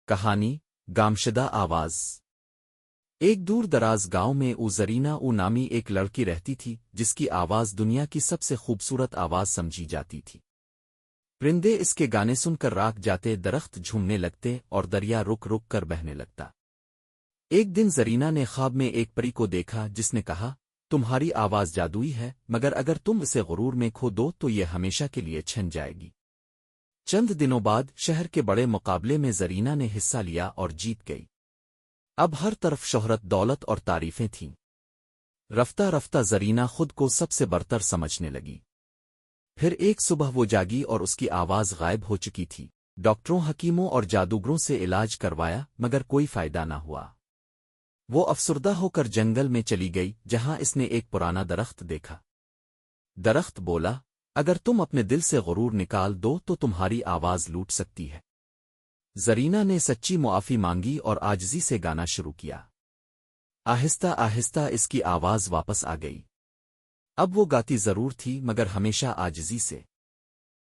کہانی گامشدہ آواز۔ ایک دور دراز گاؤں میں زرینہ نامی ایک لڑکی رہتی تھی جس کی آواز دنیا کی سب سے خوبصورت آواز سمجھی جاتی تھی۔ پرندے اس کے گانے سن کر راکھ جاتے، درخت جھومنے لگتے اور دریا رک رک کر بہنے لگتا۔ ایک دن زرینہ نے خواب میں ایک پری کو دیکھا جس نے کہا، تمہاری آواز جادوئی ہے، مگر اگر تم اسے غرور میں کھو دو تو یہ ہمیشہ کے لیے چھن جائے گی۔ چند دنوں بعد شہر کے بڑے مقابلے میں زرینہ نے حصہ لیا اور جیت گئی۔ اب ہر طرف شہرت، دولت اور تعریفیں تھیں۔ رفتہ رفتہ زرینہ خود کو سب سے برتر سمجھنے لگی۔ پھر ایک صبح وہ جاگی اور اس کی آواز غائب ہو چکی تھی۔ ڈاکٹروں، حکیموں اور جادوگروں سے علاج کروایا مگر کوئی فائدہ نہ ہوا۔ وہ افسردہ ہو کر جنگل میں چلی گئی جہاں اس نے ایک پرانا درخت دیکھا۔ درخت بولا، اگر تم اپنے دل سے غرور نکال دو تو تمہاری آواز لوٹ سکتی ہے۔ زرینہ نے سچی معافی مانگی اور عاجزی سے گانا شروع کیا۔ آہستہ آہستہ اس کی آواز واپس آ گئی۔ اب وہ گاتی ضرور تھی مگر ہمیشہ عاجزی سے۔